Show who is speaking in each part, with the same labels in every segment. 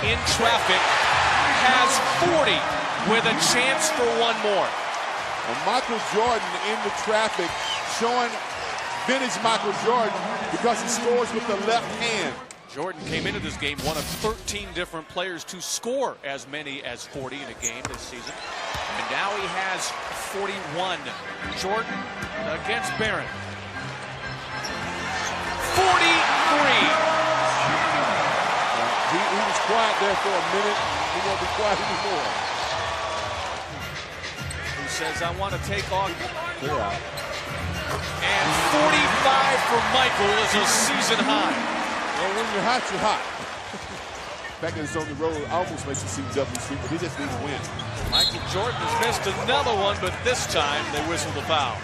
Speaker 1: in traffic, has 40 with a chance for one more.
Speaker 2: And Michael Jordan in the traffic, showing vintage Michael Jordan because he scores with the left hand.
Speaker 1: Jordan came into this game one of 13 different players to score as many as 40 in a game this season. And now he has 41. Jordan against Barron. 43.
Speaker 2: He was quiet there for a minute. He won't be quiet anymore.
Speaker 1: He says, I want to take on.
Speaker 2: Clear out.
Speaker 1: And 45 for Michael is a season high.
Speaker 2: Well, when you're hot, you're hot. Back in his own road, almost makes it seem double sweet, but he just needs to win.
Speaker 1: Michael Jordan has missed another one, but this time they whistle the foul.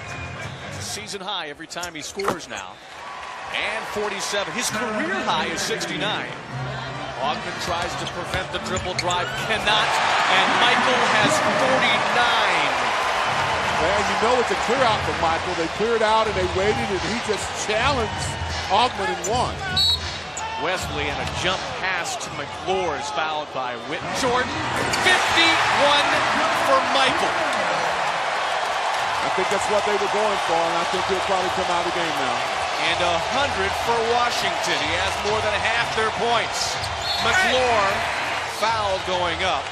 Speaker 1: It's a season high every time he scores now. And 47. His career high is 69. Ogden tries to prevent the dribble drive, cannot, and Michael has 49.
Speaker 2: Well, you know it's a clear out for Michael. They cleared out and they waited, and he just challenged Ogden and won.
Speaker 1: Wesley and a jump pass to McClure is fouled by Whit. Jordan, 51 for Michael.
Speaker 2: I think that's what they were going for, and I think he'll probably come out of the game now.
Speaker 1: And 100 for Washington. He has more than half their points. McClure, foul going up,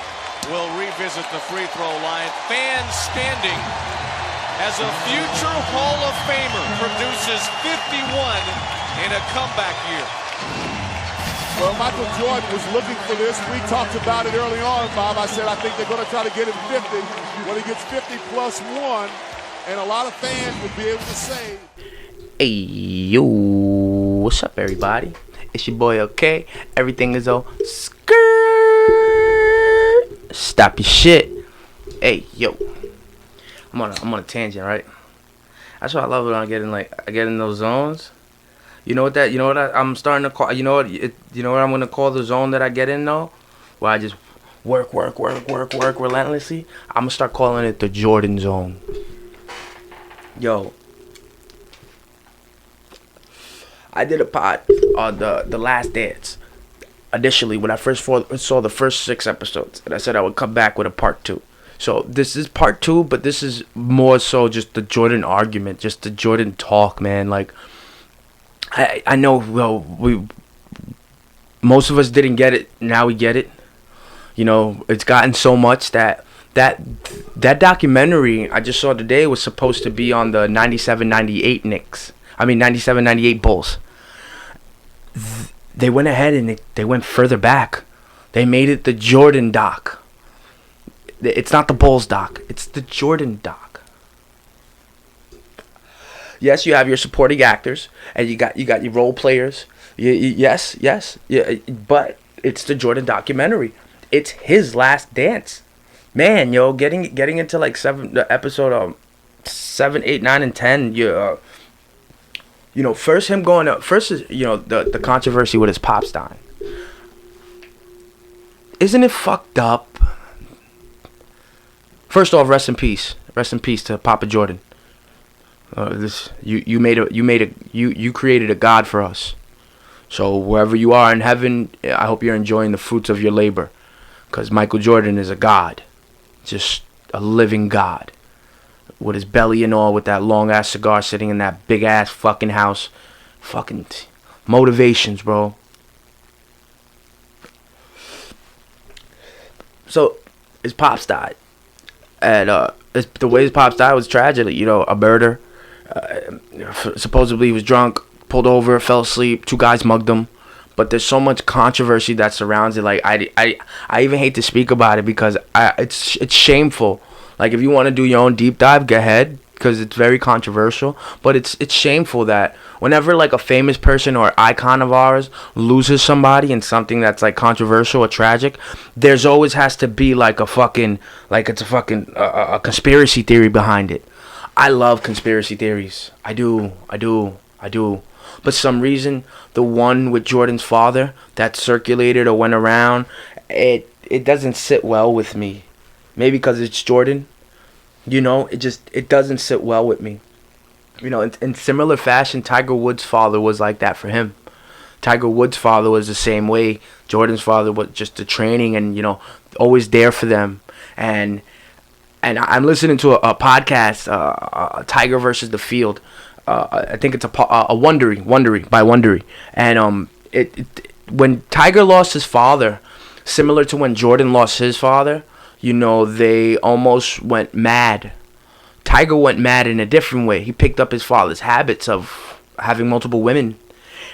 Speaker 1: will revisit the free throw line. Fans standing as a future Hall of Famer produces 51 in a comeback year.
Speaker 2: Well, Michael Jordan was looking for this. We talked about it early on, Bob. I said I think they're going to try to get him 50. Well, he gets 50 plus 1, and a lot of fans will be able to say,
Speaker 3: hey, yo, what's up, everybody? It's your boy, OK. Everything is O.K. Stop your shit. Hey, yo. I'm on a tangent, right? That's what I love when I get in those zones. You know what I'm starting to call, you know what I'm going to call the zone that I get in, though? Where I just work relentlessly. I'm going to start calling it the Jordan zone. Yo. I did a pod on the Last Dance. Initially, when I first saw the first 6 episodes. And I said I would come back with a part 2. So this is part 2, but this is more so just the Jordan argument. Just the Jordan talk, man. Like, I know, well, most of us didn't get it. Now we get it. You know, it's gotten so much that documentary I just saw today was supposed to be on the 97-98 Knicks. I mean, 97-98 Bulls. They went ahead and they went further back. They made it the Jordan doc. It's not the Bulls doc. It's the Jordan doc. Yes, you have your supporting actors, and you got your role players. Yes, yeah. But it's the Jordan documentary. It's his last dance, man. Yo, getting into like episode 7, 8, 9, and 10. You know, first him going up. First is the controversy with his pops dying. Isn't it fucked up? First off, rest in peace. Rest in peace to Papa Jordan. You created a God for us. So wherever you are in heaven, I hope you're enjoying the fruits of your labor, because Michael Jordan is a God, just a living God, with his belly and all, with that long ass cigar sitting in that big ass fucking house. Fucking motivations, bro. So his pops died, and the way his pops died was tragedy. A murder. Supposedly he was drunk, pulled over, fell asleep. 2 guys mugged him. But there's so much controversy that surrounds it. Like I even hate to speak about it because it's shameful. Like, if you want to do your own deep dive, go ahead, because it's very controversial. But it's shameful that whenever like a famous person or icon of ours loses somebody in something that's like controversial or tragic, there's always has to be like a conspiracy theory behind it. I love conspiracy theories. I do. But some reason, the one with Jordan's father that circulated or went around, it doesn't sit well with me. Maybe because it's Jordan. It doesn't sit well with me. In similar fashion, Tiger Woods' father was like that for him. Tiger Woods' father was the same way. Jordan's father was just the training and, you know, always there for them. And I'm listening to a podcast, Tiger versus the Field. I think it's a Wondery by Wondery. And when Tiger lost his father, similar to when Jordan lost his father, you know, they almost went mad. Tiger went mad in a different way. He picked up his father's habits of having multiple women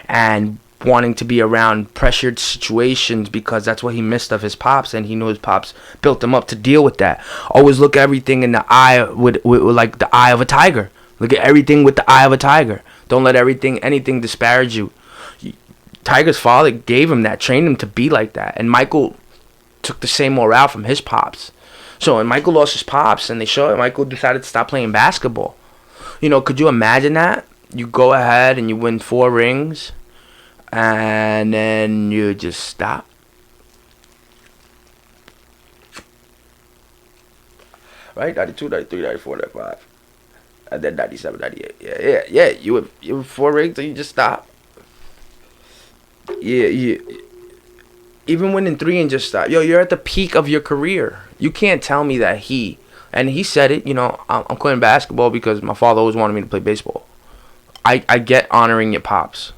Speaker 3: and wanting to be around pressured situations because that's what he missed of his pops, and he knew his pops built him up to deal with that. Always look at everything in the eye with like the eye of a tiger. Look at everything with the eye of a tiger. Don't let anything disparage you. Tiger's father gave him that, trained him to be like that, and Michael took the same morale from his pops. So when Michael lost his pops and they showed it, Michael decided to stop playing basketball. You know, could you imagine that? You go ahead and you win 4 rings and then you just stop. Right? 92, 93, 94, 95. And then 97, 98. Yeah. You win 4 rings and you just stop. Yeah. Even winning 3 and just stop. Yo, you're at the peak of your career. You can't tell me that he said it, you know, I'm quitting basketball because my father always wanted me to play baseball. I get honoring your pops.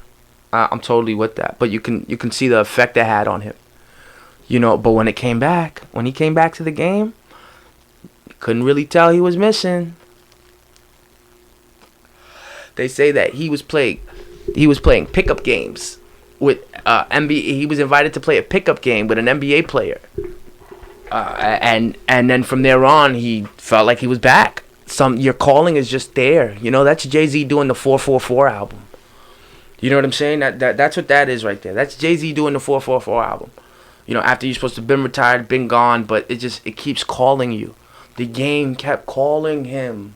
Speaker 3: I'm totally with that. But you can see the effect it had on him. You know, but when he came back to the game, you couldn't really tell he was missing. They say that he was playing pickup games with NBA. He was invited to play a pickup game with an NBA player. And then from there on, he felt like he was back. Your calling is just there. You know, that's Jay-Z doing the 444 album. You know what I'm saying? That's what that is right there. That's Jay-Z doing the 444 album. You know, after you're supposed to have been retired, been gone, but it keeps calling you. The game kept calling him.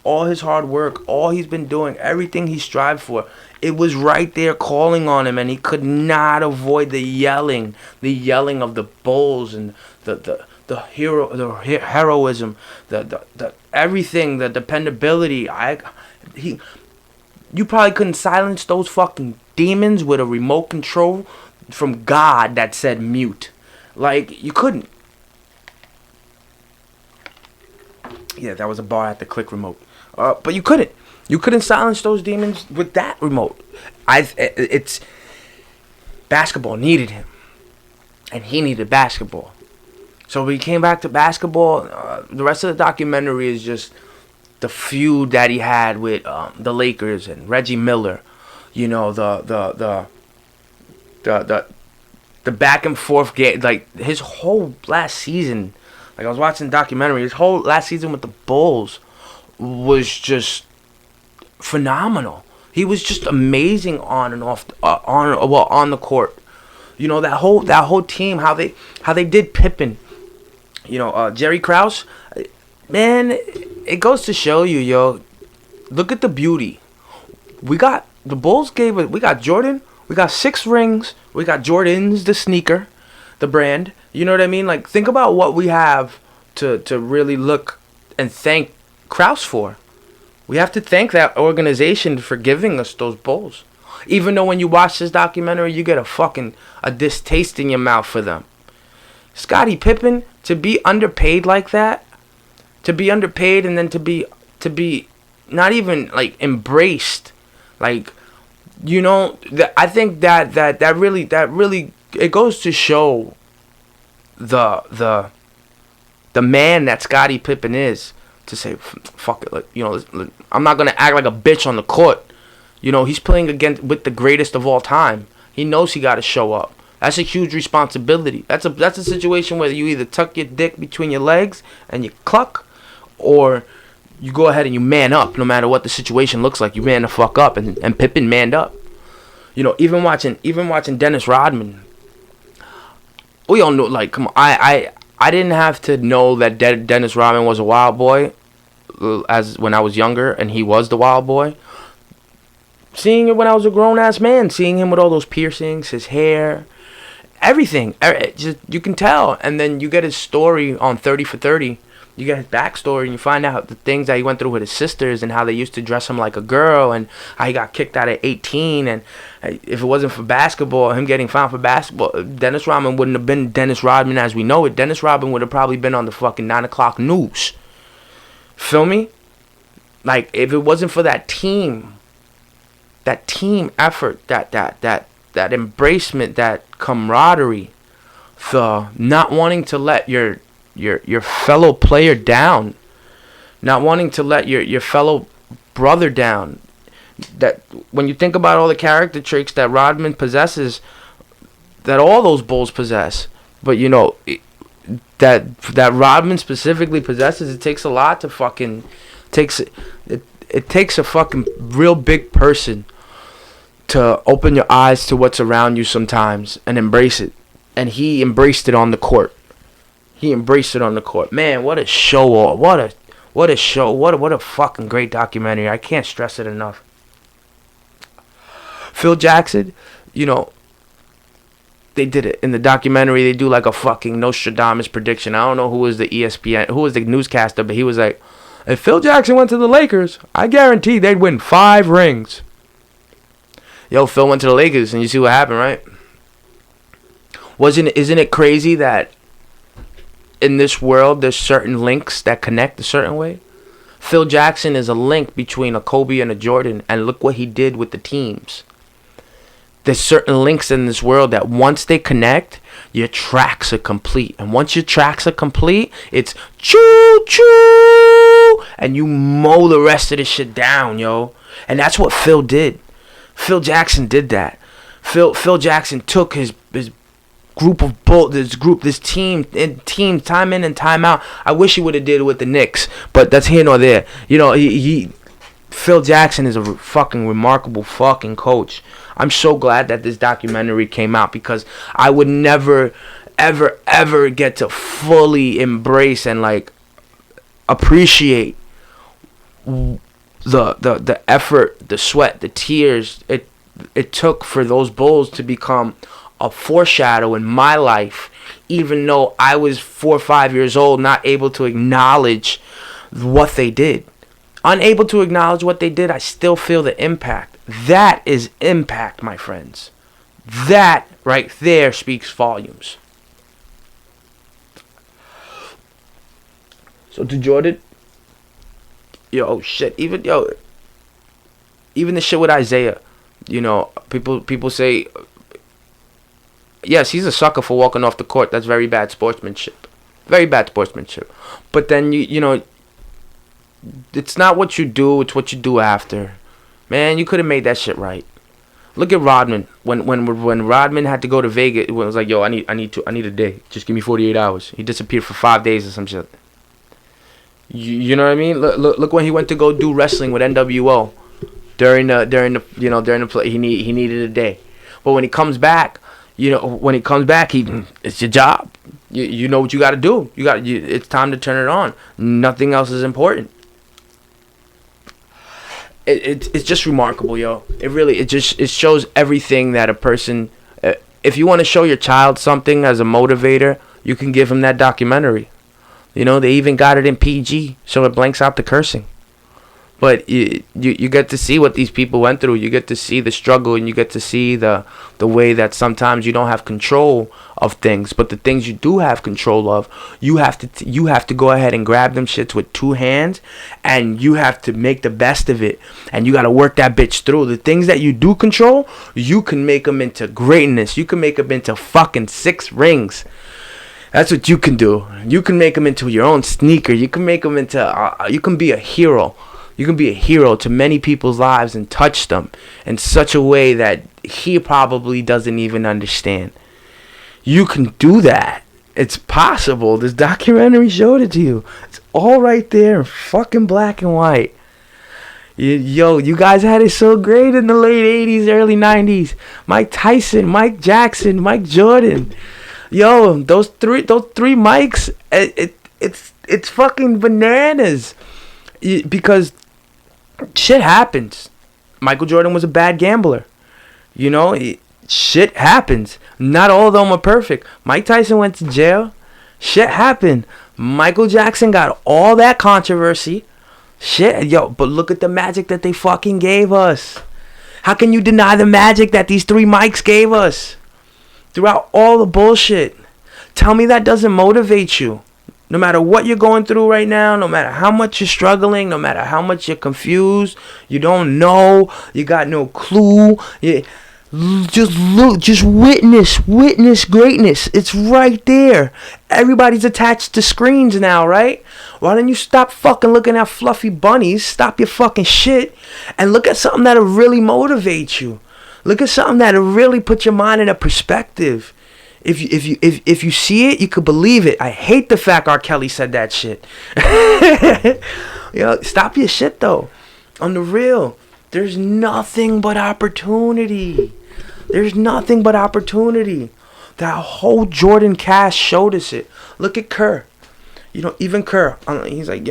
Speaker 3: All his hard work, all he's been doing, everything he strived for, it was right there calling on him, and he could not avoid the yelling of the bulls and the heroism, the everything, the dependability. You probably couldn't silence those fucking demons with a remote control from God that said mute. Like, you couldn't. Yeah, that was a bar at the click remote. But you couldn't. You couldn't silence those demons with that remote. It's basketball needed him, and he needed basketball. So when he came back to basketball, the rest of the documentary is just the feud that he had with the Lakers and Reggie Miller. You know, the back and forth game, like his whole last season. Like, I was watching the documentary, his whole last season with the Bulls was just phenomenal. He was just amazing on and off, on the court. You know, that whole team, how they did Pippen. You know, Jerry Krause, man, it goes to show you, yo. Look at the beauty. We got the Bulls we got Jordan. We got 6 rings. We got Jordans, the sneaker, the brand. You know what I mean? Like, think about what we have to really look and thank Krause for. We have to thank that organization for giving us those Bulls. Even though when you watch this documentary, you get a distaste in your mouth for them. Scottie Pippen, to be underpaid like that, to be underpaid and then to be not even like embraced, like, you know, I think that really it goes to show the man that Scottie Pippen is, to say, fuck it, like, you know, I'm not gonna act like a bitch on the court. You know, he's playing with the greatest of all time. He knows he got to show up. That's a huge responsibility. That's a situation where you either tuck your dick between your legs and you cluck, or you go ahead and you man up. No matter what the situation looks like, you man the fuck up, and Pippen manned up. You know, even watching Dennis Rodman. We all know, like, come on, I didn't have to know that Dennis Rodman was a wild boy as when I was younger, and he was the wild boy. Seeing it when I was a grown-ass man, seeing him with all those piercings, his hair, everything, just, you can tell. And then you get his story on 30 for 30, You get his backstory, and you find out the things that he went through with his sisters and how they used to dress him like a girl, and how he got kicked out at 18. And if it wasn't for basketball, him getting found for basketball, Dennis Rodman wouldn't have been Dennis Rodman as we know it. Dennis Rodman would have probably been on the fucking 9 o'clock news. Feel me? Like, if it wasn't for that team effort, that embracement, that camaraderie, the not wanting to let your fellow player down, not wanting to let your fellow brother down. That when you think about all the character traits that Rodman possesses, that all those Bulls possess, but you know that Rodman specifically possesses, it takes a lot to fucking it takes a fucking real big person to open your eyes to what's around you sometimes and embrace it. And he embraced it on the court. Man, what a show! What a show! What a fucking great documentary! I can't stress it enough. Phil Jackson, you know, they did it in the documentary. They do like a fucking Nostradamus prediction. I don't know who was the newscaster, but he was like, if Phil Jackson went to the Lakers, I guarantee they'd win 5 rings. Yo, Phil went to the Lakers, and you see what happened, right? Isn't it crazy that in this world there's certain links that connect a certain way? Phil Jackson is a link between a Kobe and a Jordan, and look what he did with the teams. There's certain links in this world that once they connect, your tracks are complete. And once your tracks are complete, it's choo-choo, and you mow the rest of the shit down, yo. And that's what Phil did. Phil Jackson did that. Phil Jackson took his group of this team time in and time out. I wish he would have did it with the Knicks, but that's here nor there. You know, Phil Jackson is a fucking remarkable fucking coach. I'm so glad that this documentary came out, because I would never, ever, ever get to fully embrace and like appreciate the effort, the sweat, the tears it took for those Bulls to become a foreshadow in my life, even though I was 4 or 5 years old, not able to acknowledge what they did. Unable to acknowledge what they did, I still feel the impact. That is impact, my friends. That right there speaks volumes. So to Jordan, even the shit with Isaiah, you know, people say, yes, he's a sucker for walking off the court. That's very bad sportsmanship. Very bad sportsmanship. But then, you know, it's not what you do, it's what you do after. Man, you could have made that shit right. Look at Rodman. When Rodman had to go to Vegas, it was like, yo, I need a day. Just give me 48 hours. He disappeared for 5 days or some shit. You know what I mean? Look when he went to go do wrestling with NWO during the play. He needed a day. But when he comes back, it's your job. You know what you got to do. It's time to turn it on. Nothing else is important. It's just remarkable, yo. It shows everything that a person. If you want to show your child something as a motivator, you can give him that documentary. You know, they even got it in PG, so it blanks out the cursing. But you get to see what these people went through. You get to see the struggle, and you get to see the way that sometimes you don't have control of things. But the things you do have control of, you have to go ahead and grab them shits with 2 hands, and you have to make the best of it. And you got to work that bitch through. The things that you do control, you can make them into greatness. You can make them into fucking 6 rings. That's what you can do. You can make them into your own sneaker. You can make them into. You can be a hero. You can be a hero to many people's lives and touch them in such a way that he probably doesn't even understand. You can do that. It's possible. This documentary showed it to you. It's all right there in fucking black and white. You guys had it so great in the late 80s, early 90s. Mike Tyson, Mike Jackson, Mike Jordan. Yo, those three Mikes, it's fucking bananas. Because shit happens. Michael Jordan was a bad gambler. You know, shit happens. Not all of them are perfect. Mike Tyson went to jail. Shit happened. Michael Jackson got all that controversy. Shit, yo, but look at the magic that they fucking gave us. How can you deny the magic that these 3 mics gave us throughout all the bullshit? Tell me that doesn't motivate you. No matter what you're going through right now, no matter how much you're struggling, no matter how much you're confused, you don't know, you got no clue. Just look, just witness greatness. It's right there. Everybody's attached to screens now, right? Why don't you stop fucking looking at fluffy bunnies? Stop your fucking shit and look at something that'll really motivate you. Look at something that'll really put your mind in a perspective. If you see it, you could believe it. I hate the fact R. Kelly said that shit. Stop your shit though. On the real, there's nothing but opportunity. There's nothing but opportunity. That whole Jordan cast showed us it. Look at Kerr. Even Kerr. He's like,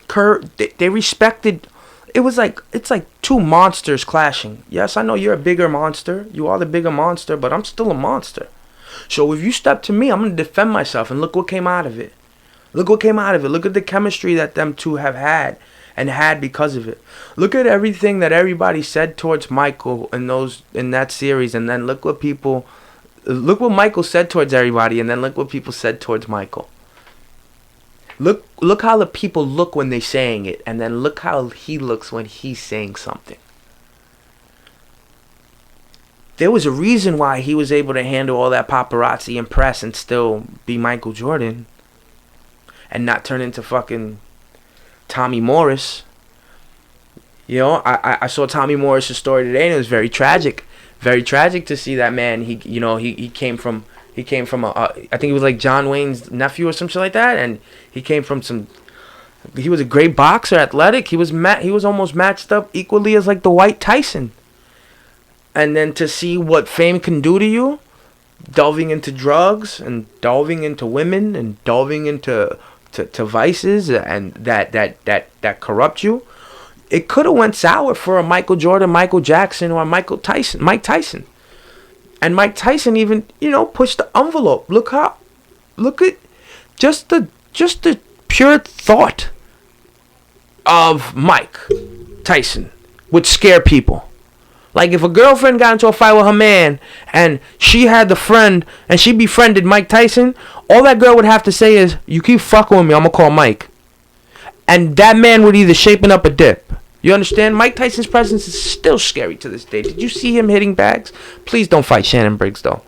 Speaker 3: Kerr. They respected. It's like 2 monsters clashing. Yes, I know you're a bigger monster. You are the bigger monster, but I'm still a monster. So if you step to me, I'm going to defend myself. And look what came out of it. Look what came out of it. Look at the chemistry that them two have had and had because of it. Look at everything that everybody said towards Michael in that series. And then look what Michael said towards everybody. And then look what people said towards Michael. Look how the people look when they're saying it, and then look how he looks when he's saying something. There was a reason why he was able to handle all that paparazzi and press and still be Michael Jordan and not turn into fucking Tommy Morris. I saw Tommy Morris' story today, and it was very tragic. Very tragic to see that man. He came from I think he was like John Wayne's nephew or some shit like that, and he came from he was a great boxer, athletic. He was almost matched up equally as like the White Tyson. And then to see what fame can do to you, delving into drugs and delving into women and delving into vices and that corrupt you, it could have went sour for a Michael Jordan, Michael Jackson, or Mike Tyson. And Mike Tyson even, pushed the envelope. Look at just the pure thought of Mike Tyson would scare people. Like if a girlfriend got into a fight with her man and she had the friend and she befriended Mike Tyson, all that girl would have to say is, "You keep fucking with me, I'm gonna call Mike." And that man would either shaping up or dip. You understand? Mike Tyson's presence is still scary to this day. Did you see him hitting bags? Please don't fight Shannon Briggs, though.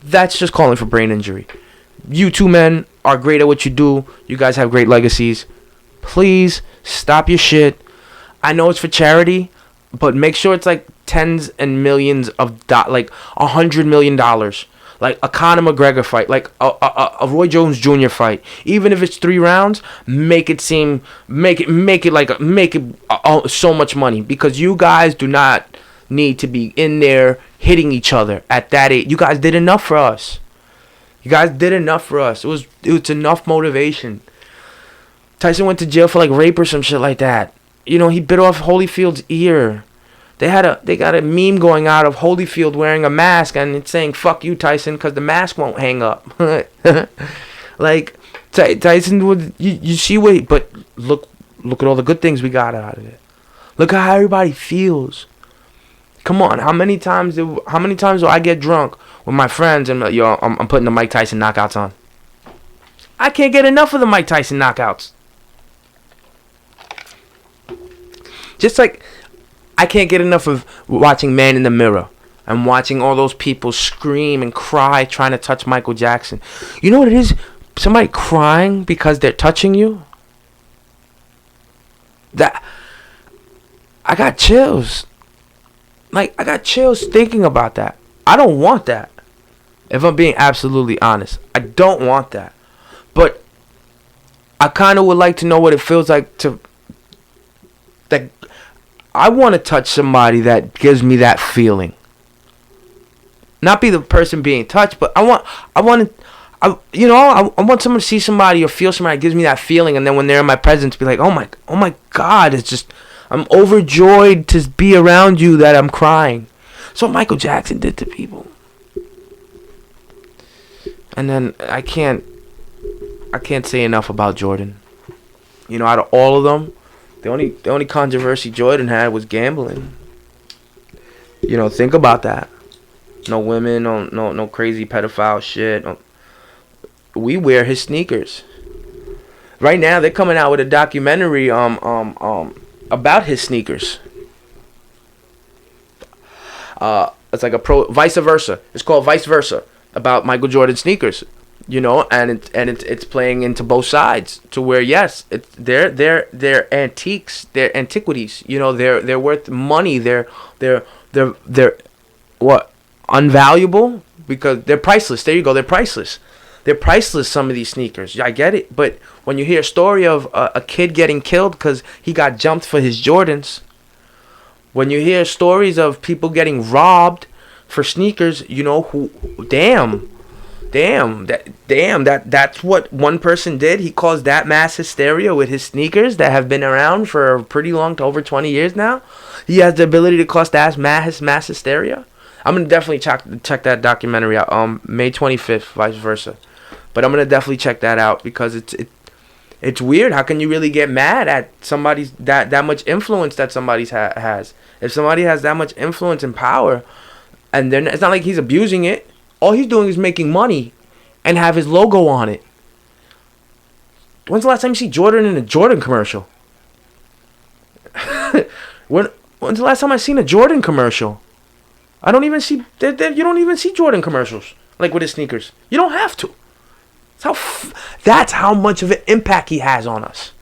Speaker 3: That's just calling for brain injury. You two men are great at what you do. You guys have great legacies. Please stop your shit. I know it's for charity, but make sure it's like tens and millions of like $100 million. Like a Conor McGregor fight, like a Roy Jones Jr. fight. Even if it's 3 rounds, make it so much money, because you guys do not need to be in there hitting each other at that age. You guys did enough for us. It was enough motivation. Tyson went to jail for like rape or some shit like that. He bit off Holyfield's ear. They got a meme going out of Holyfield wearing a mask and it's saying "fuck you, Tyson," because the mask won't hang up. Like Tyson would, you see what? But look at all the good things we got out of it. Look at how everybody feels. Come on, how many times do I get drunk with my friends and I'm putting the Mike Tyson knockouts on? I can't get enough of the Mike Tyson knockouts. Just like I can't get enough of watching Man in the Mirror and watching all those people scream and cry trying to touch Michael Jackson. You know what it is? Somebody crying because they're touching you? That I got chills. Like, I got chills thinking about that. I don't want that. If I'm being absolutely honest, I don't want that. But I kind of would like to know what it feels like to... that. I want to touch somebody that gives me that feeling. Not be the person being touched, but I want someone to see somebody or feel somebody that gives me that feeling, and then when they're in my presence, be like, oh my God, it's just, I'm overjoyed to be around you that I'm crying. So Michael Jackson did to people. And then I can't I can't say enough about Jordan. You know, out of all of them, the only controversy Jordan had was gambling. You know, think about that. No women, no crazy pedophile shit. We wear his sneakers. Right now, they're coming out with a documentary about his sneakers. It's like vice versa. It's called Vice Versa, about Michael Jordan sneakers. You know, and it's playing into both sides, to where yes, they're antiques, they're antiquities. You know, they're worth money. They're what, unvaluable, because they're priceless. There you go, they're priceless. They're priceless, some of these sneakers. I get it, but when you hear a story of a kid getting killed because he got jumped for his Jordans, when you hear stories of people getting robbed for sneakers, you know, that's what one person did. He caused that mass hysteria with his sneakers that have been around for pretty long, to over 20 years now. He has the ability to cause that mass hysteria. I'm gonna definitely check that documentary out. May 25th, Vice Versa. But I'm gonna definitely check that out, because it's weird. How can you really get mad at somebody's that much influence that somebody has? If somebody has that much influence and power, and then it's not like he's abusing it. All he's doing is making money and have his logo on it. When's the last time you see Jordan in a Jordan commercial? When's the last time I seen a Jordan commercial? I don't even see. You don't even see Jordan commercials like with his sneakers. You don't have to. That's how much of an impact he has on us.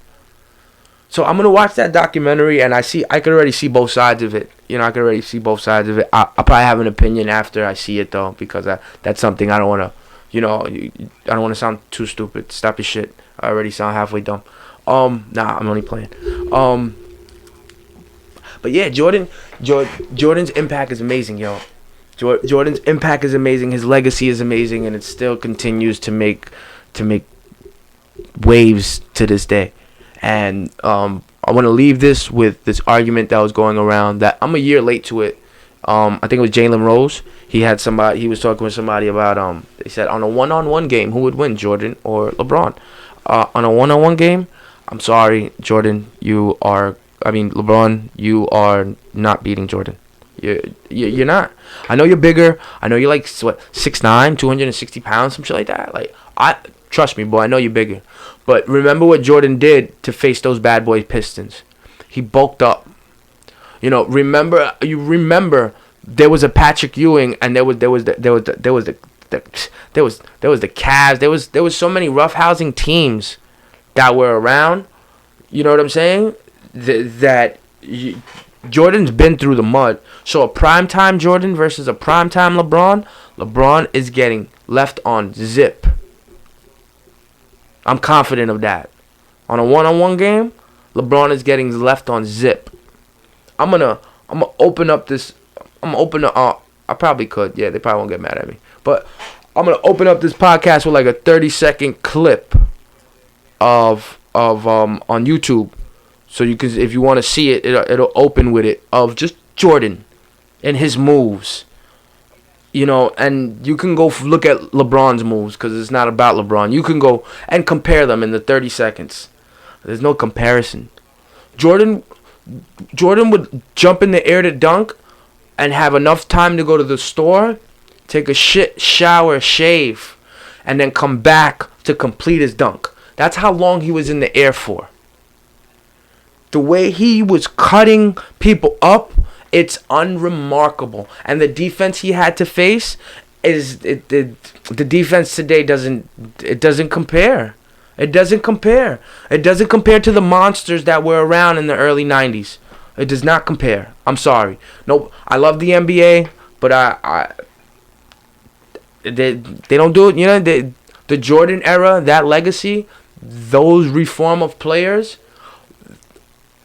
Speaker 3: So I'm gonna watch that documentary, and I could already see both sides of it. You know, I could already see both sides of it. I'll probably have an opinion after I see it, though, because that's something I don't want to. You know, I don't want to sound too stupid. Stop your shit. I already sound halfway dumb. Nah, I'm only playing. But yeah, Jordan's impact is amazing, yo. Jordan's impact is amazing. His legacy is amazing, and it still continues to make waves to this day. And I want to leave this with this argument that was going around that I'm a year late to it. I think it was Jalen Rose. He was talking with somebody about they said on a one-on-one game, who would win, Jordan or LeBron? On a one-on-one game, I'm sorry, LeBron, you are not beating Jordan. You're not. I know you're bigger. I know you're like 6'9", 260 pounds, some shit like that. Like, trust me, boy, I know you're bigger. But remember what Jordan did to face those bad boy Pistons. He bulked up. You know, remember there was a Patrick Ewing, and there was the Cavs. There was so many roughhousing teams that were around. You know what I'm saying? Jordan's been through the mud. So a primetime Jordan versus a primetime LeBron. LeBron is getting left on zip. I'm confident of that. On a one-on-one game, LeBron is getting left on zip. I'm gonna open up this. I probably could. Yeah, they probably won't get mad at me. But I'm gonna open up this podcast with like a 30-second clip of on YouTube. So you can, if you want to see it, it'll open with it of just Jordan and his moves. You know, and you can go look at LeBron's moves, because it's not about LeBron. You can go and compare them in the 30 seconds. There's no comparison. Jordan would jump in the air to dunk and have enough time to go to the store, take a shit, shower, shave, and then come back to complete his dunk. That's how long he was in the air for. The way he was cutting people up, it's unremarkable. And the defense he had to face the defense today doesn't compare. It doesn't compare. It doesn't compare to the monsters that were around in the early 90s. It does not compare. I'm sorry. Nope. I love the NBA, but they don't do it. You know, the Jordan era, that legacy, those reform of players,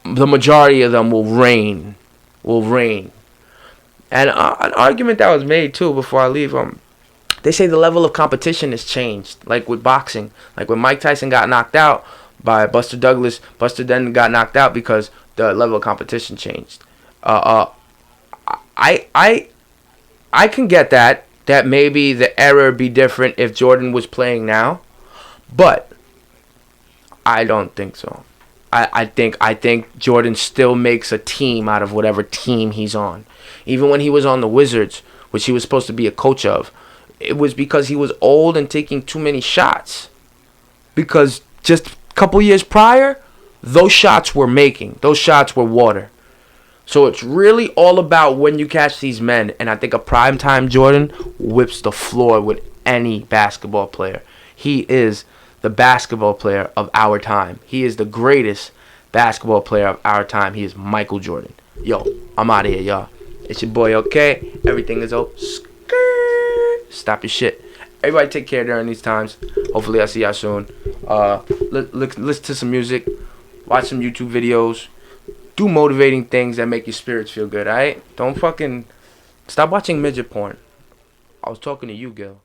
Speaker 3: the majority of them will reign. And an argument that was made too before I leave, they say the level of competition has changed, like with boxing. Like when Mike Tyson got knocked out by Buster Douglas, Buster then got knocked out because the level of competition changed. I can get that maybe the era would be different if Jordan was playing now, but I don't think so. I think Jordan still makes a team out of whatever team he's on. Even when he was on the Wizards, which he was supposed to be a coach of, it was because he was old and taking too many shots. Because just a couple years prior, those shots were making. Those shots were water. So it's really all about when you catch these men. And I think a primetime Jordan whips the floor with any basketball player. He is the basketball player of our time. He is the greatest basketball player of our time. He is Michael Jordan. Yo, I'm out of here, y'all. It's your boy, OK. Everything is Stop your shit. Everybody take care during these times. Hopefully I'll see y'all soon. Listen to some music. Watch some YouTube videos. Do motivating things that make your spirits feel good, alright? Don't fucking... Stop watching midget porn. I was talking to you, Gil.